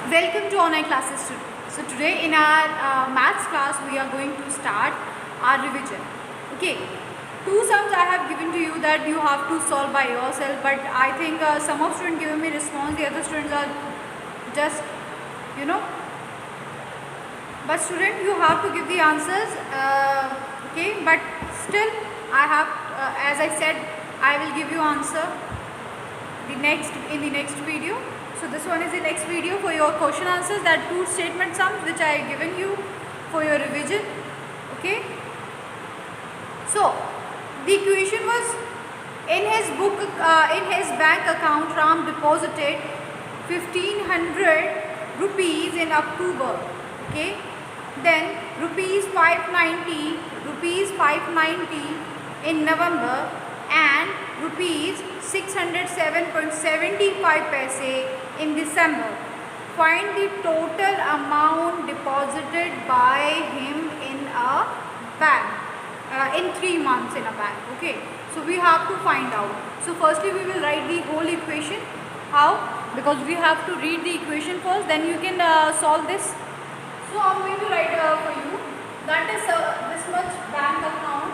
Welcome to online classes today. So today in our maths class we are going to start our revision. Okay, two sums I have given to you that you have to solve by yourself, but I think some of students given me response, the other students are just but student you have to give the answers. Okay, but still I have as I said I will give you answer in the next video. So this one is the next video for your question answers, that two statement sums which I have given you for your revision. Okay. So the equation was, in his bank account Ram deposited 1500 rupees in October. Okay. Then rupees 590 in November and rupees 607.75 paise in December. Find the total amount deposited by him in a bank in 3 months in a bank. Okay, so we have to find out. So firstly we will write the whole equation. How? Because we have to read the equation first, then you can solve this. So I'm going to write for you, that is this much bank account.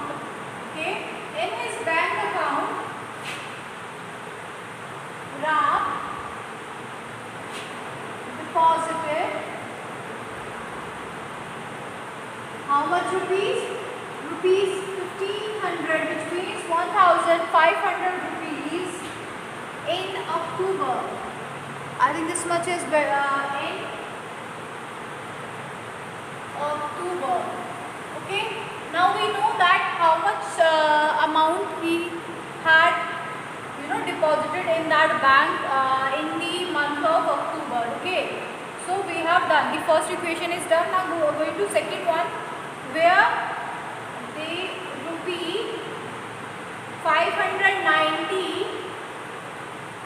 Okay, in his bank account Ram deposited how much rupees? Rupees 1500, which means 1500 rupees in October. I think this much is in October. Okay. Now we know that how much amount he had deposited in that bank in the month of October. Okay, so we have done the first equation is done. Now we are going to second one, where the rupee 590,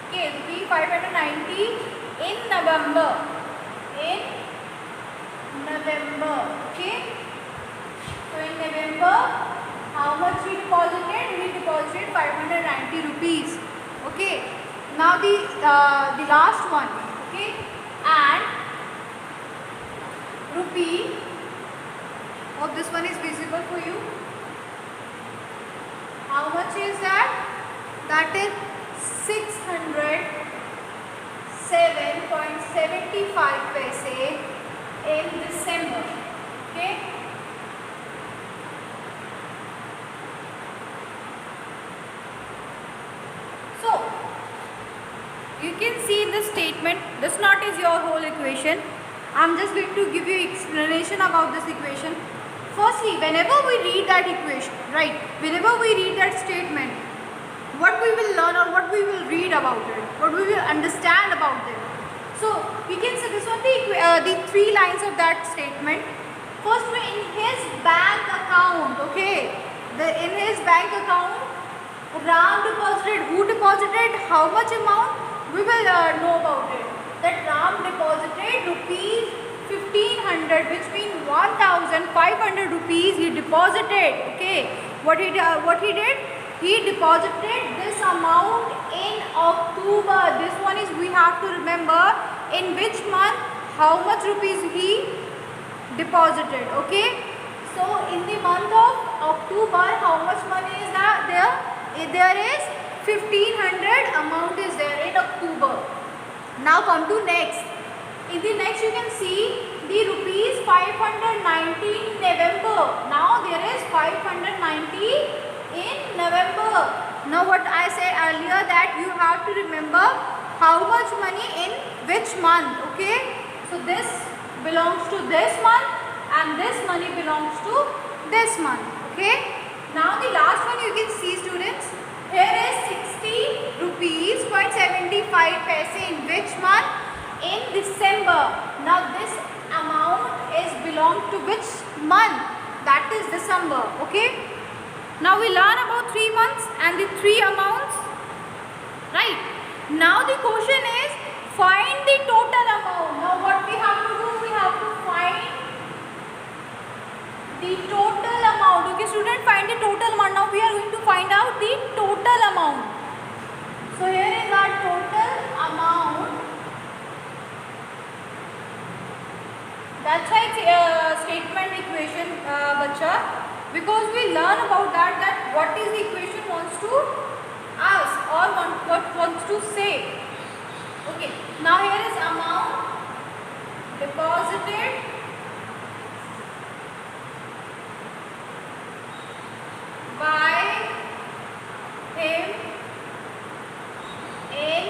okay, rupee 590 in November, okay. So in November, how much he deposited? He deposited 590 rupees. Okay. Now the last one. Okay. And rupee. Hope this one is visible for you. How much is that? That is 607.75 paise in December. Okay. You can see in the statement, this not is your whole equation. I am just going to give you explanation about this equation. Firstly, whenever we read that equation, right, whenever we read that statement, what we will learn or what we will read about it, what we will understand about it. So, we can say this one the 3 lines of that statement. First, in his bank account, okay, in his bank account, Ram deposited, who deposited, how much amount? We will know about it. That Ram deposited rupees 1500, which means 1500 rupees he deposited. Okay, what he did? He deposited this amount in October. This one is, we have to remember in which month how much rupees he deposited. Okay, so in the month of October, how much money is that there? There is 1500 amount is there in October. Now come to next. In the next you can see the rupees 590 in November. Now there is 590 in November. Now what I said earlier, that you have to remember how much money in which month. Okay. So this belongs to this month and this money belongs to this month. Okay. Now the last one you can see, students. Here is 60 rupees 0.75 paise in which month? In December. Now this amount is belong to which month? That is December. Okay. Now we learn about 3 months and the 3 amounts. Right. Now the question is, find the total amount. Now what we have to do? We have to find the total amount. Okay, student, find the total amount. Now we are going to find out the total amount. So here is our total amount अच्छा एक statement equation बच्चा, because we learn about that what is the equation wants to ask or what wants to say. Okay, now here is amount deposited by him in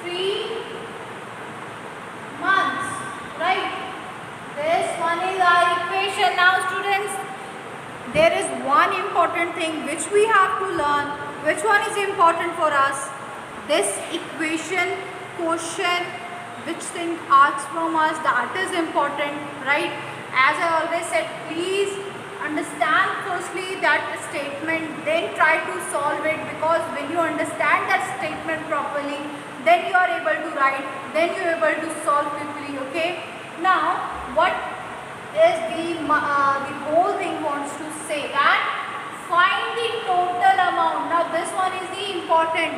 3 months, right? This one is our equation. Now students, there is one important thing which we have to learn. Which one is important for us? This equation question, which thing asks from us, that is important, right? As I always said, please understand firstly that statement, then try to solve it, because when you understand that statement properly, then you are able to write, then you are able to solve quickly. Okay, now what is the whole thing wants to say that find the total amount. Now this one is the important.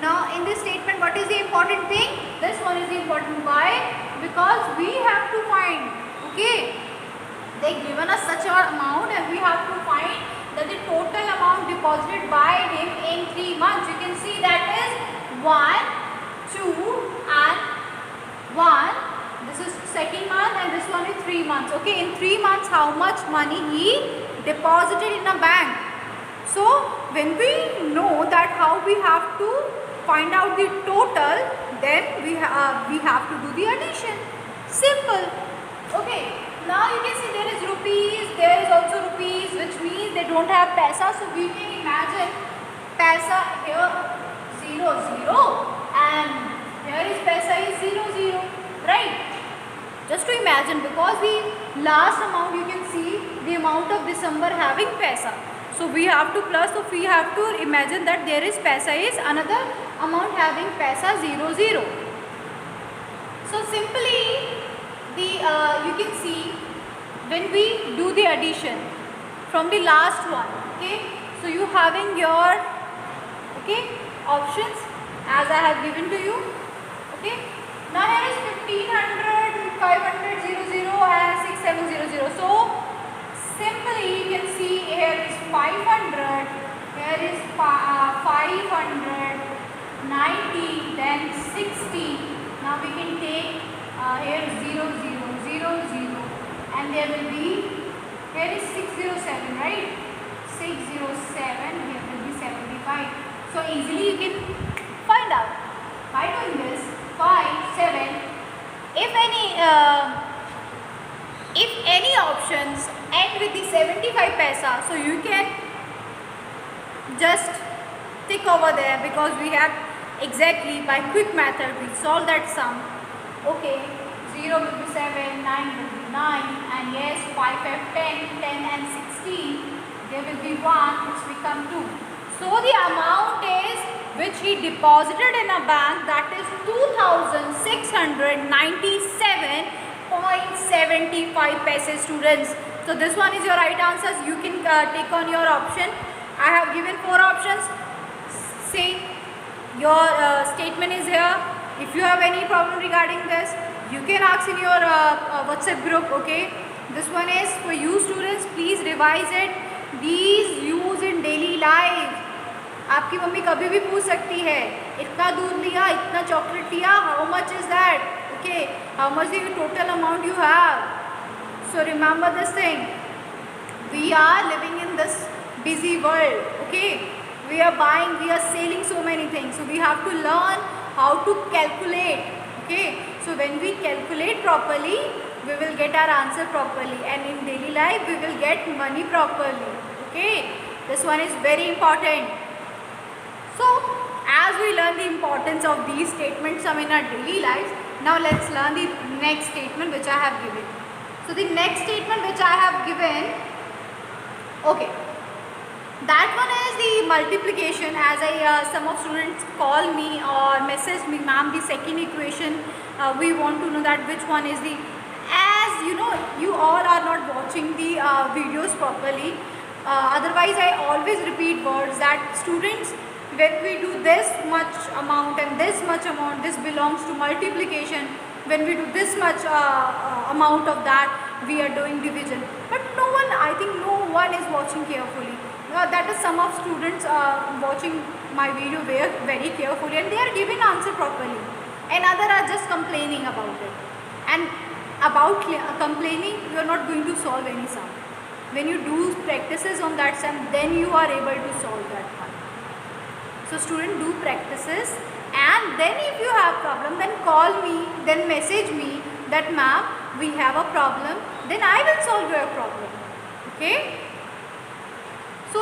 Now in this statement, what is the important thing? This one is the important. Why? Because we have to find, okay, they given us such an amount and we have to find that the total amount deposited by him in 3 months. You can see that is 1, 2 and 1. This is second month and this one is 3 months. Okay, in 3 months how much money he deposited in a bank. So when we know that how we have to find out the total, then we have to do the addition. Simple. Okay, now you can see there is rupees, there is also rupees, which means they don't have paisa. So we can imagine paisa here 0 0 and here is paisa is 0 0, right? Just to imagine, because the last amount you can see the amount of December having paisa. So we have to plus, so we have to imagine that there is paisa is another amount having paisa 0 0. So simply the you can see when we do the addition from the last one, okay, so you having your, okay, options as I have given to you. Okay, now here is 1500, 500, 00 and 6700. So simply you can see here is 500, here is 500, 90, then 60. Now we can take here 0 0 0 0 and there will be, here is 607, right? 607, here will be 75. So easily you can find out by doing this. 5 7, if any options end with the 75 paisa, so you can just tick over there, because we have exactly by quick method we solve that sum. Okay, 0 will be 7, 9 will be 9, and yes, 5 5 10, 10 and 16, there will be 1 which become 2. So the amount is which he deposited in a bank, that is 2697.75 paise, students. So this one is your right answers. You can take on your option. I have given 4 options. See, your statement is here. If you have any problem regarding this, you can ask in your WhatsApp group. Okay, this one is for you students. Please revise it. These use in daily life. आपकी mummy कभी भी पूछ सकती है, इतना दूध लिया, इतना चॉकलेट लिया, how much is that, okay, how much the total amount you have. So remember this thing, we are living in this busy world, okay, we are buying, we are selling so many things, so we have to learn how to calculate. Okay, so when we calculate properly we will get our answer properly, and in daily life we will get money properly. Okay, this one is very important. So as we learn the importance of these statements in our daily lives, now let's learn the next statement which I have given. So the next statement which I have given, okay, that one is the multiplication. As some of students call me or message me, ma'am, the second equation, we want to know that which one is the, as you know, you all are not watching the videos properly, otherwise I always repeat words that students, when we do this much amount and this much amount, this belongs to multiplication. when we do this much amount of that, we are doing division. But no one, I think no one is watching carefully. That is some of students watching my video very carefully, and they are giving answer properly, and other are just complaining about it. And about complaining, you are not going to solve any sum. When you do practices on that sum, then you are able to solve that one. So student, do practices, and then if you have problem, then call me, then message me that ma'am, we have a problem, then I will solve your problem. Okay. So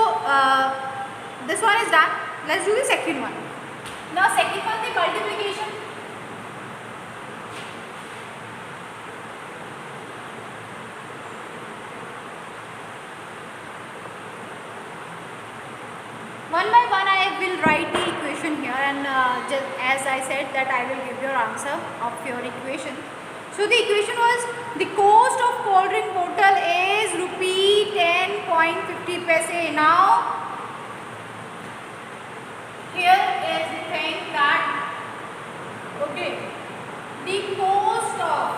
this one is done. Let's do the second one. Now second one, the multiplication. One by one I will write the equation here, and just as I said that I will give your answer of your equation. So the equation was, the cost of cold drink bottle is rupee 10.50 paise. Now here is the thing that, okay, the cost of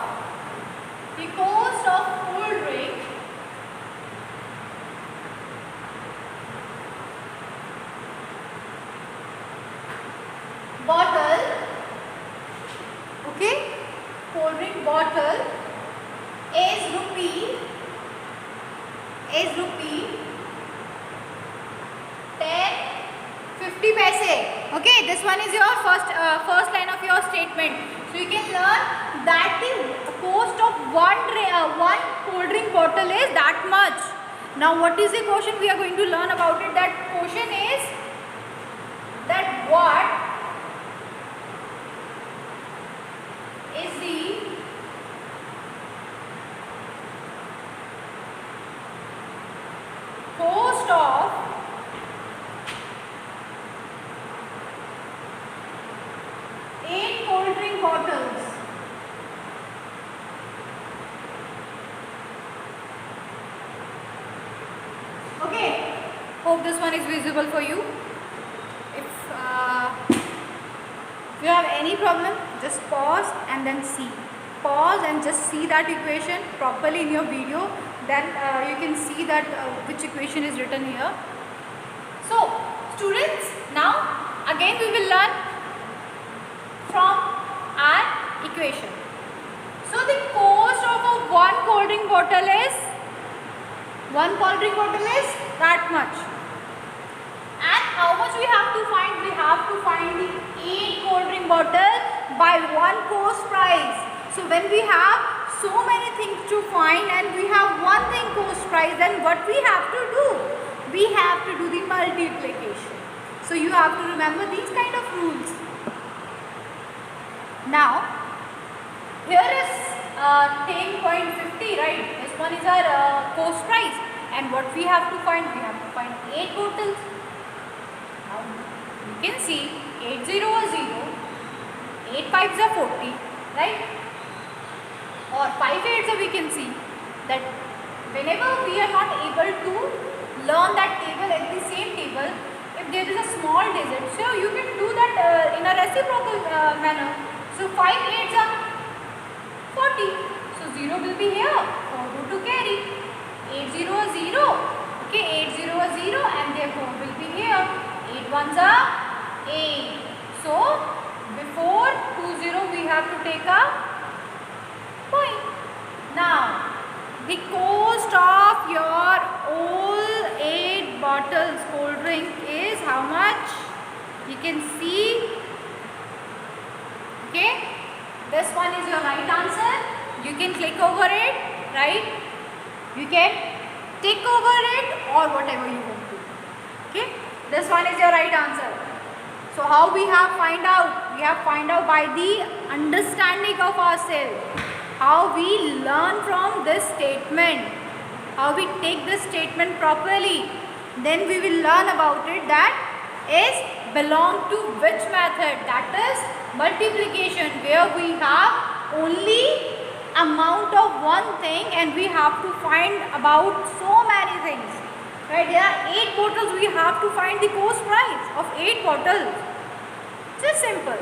cold drink bottle, okay, cold drink bottle is rupee 10.50 paise. Okay, this one is your first line of your statement. So you can learn that the cost of one cold drink bottle is that much. Now what is the question we are going to learn about it? That question is that what is the cost of cold drink bottles. Okay, hope this one is visible for you. If you have any problem, just pause and then see. Pause and just see that equation properly in your video. Then you can see that which equation is written here. So students, now again we will learn from our equation. So the cost of one cold drink bottle is that much. And how much we have to find? We have to find the 8 cold drink bottle by one cost price. So when we have so many things to find and we have one thing cost price, then what we have to do? We have to do the multiplication. So you have to remember these kind of rules. Now here is 10.50, right? This one is our cost price, and what we have to find? We have to find 8 bottles. Now you can see 8 0 is 0, 8 5s are 40, right? Or 5 8s are, we can see that whenever we are not able to learn that table at the same table, if there is a small digit, so you can do that in a reciprocal manner. So 5 8s are 40, so 0 will be here, 4 go to carry, 8 0 is 0, okay, 8 0 is 0, and therefore will be here, 8 1s are 8. So before 2 0 we have to take a point. Now the cost of your all 8 bottles cold drink is how much? You can see. Okay, this one is your right answer. You can click over it, right? You can tick over it or whatever you want to. Okay, this one is your right answer. So how we have find out? We have find out by the understanding of ourselves. How we learn from this statement. How we take this statement properly. Then we will learn about it that is belong to which method, that is multiplication, where we have only amount of one thing and we have to find about so many things, right? There are 8 bottles, we have to find the cost price of 8 bottles. Just simple.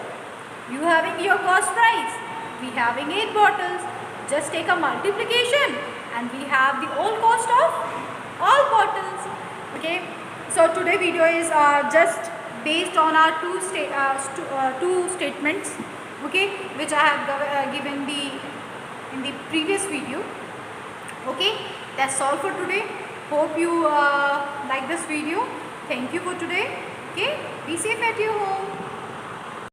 You having your cost price, we having 8 bottles. Just take a multiplication and we have the all cost of all bottles. Okay, so today video is just based on our two statements, okay, which I have given in the previous video. Okay, that's all for today. Hope you like this video. Thank you for today. Okay, be safe at your home.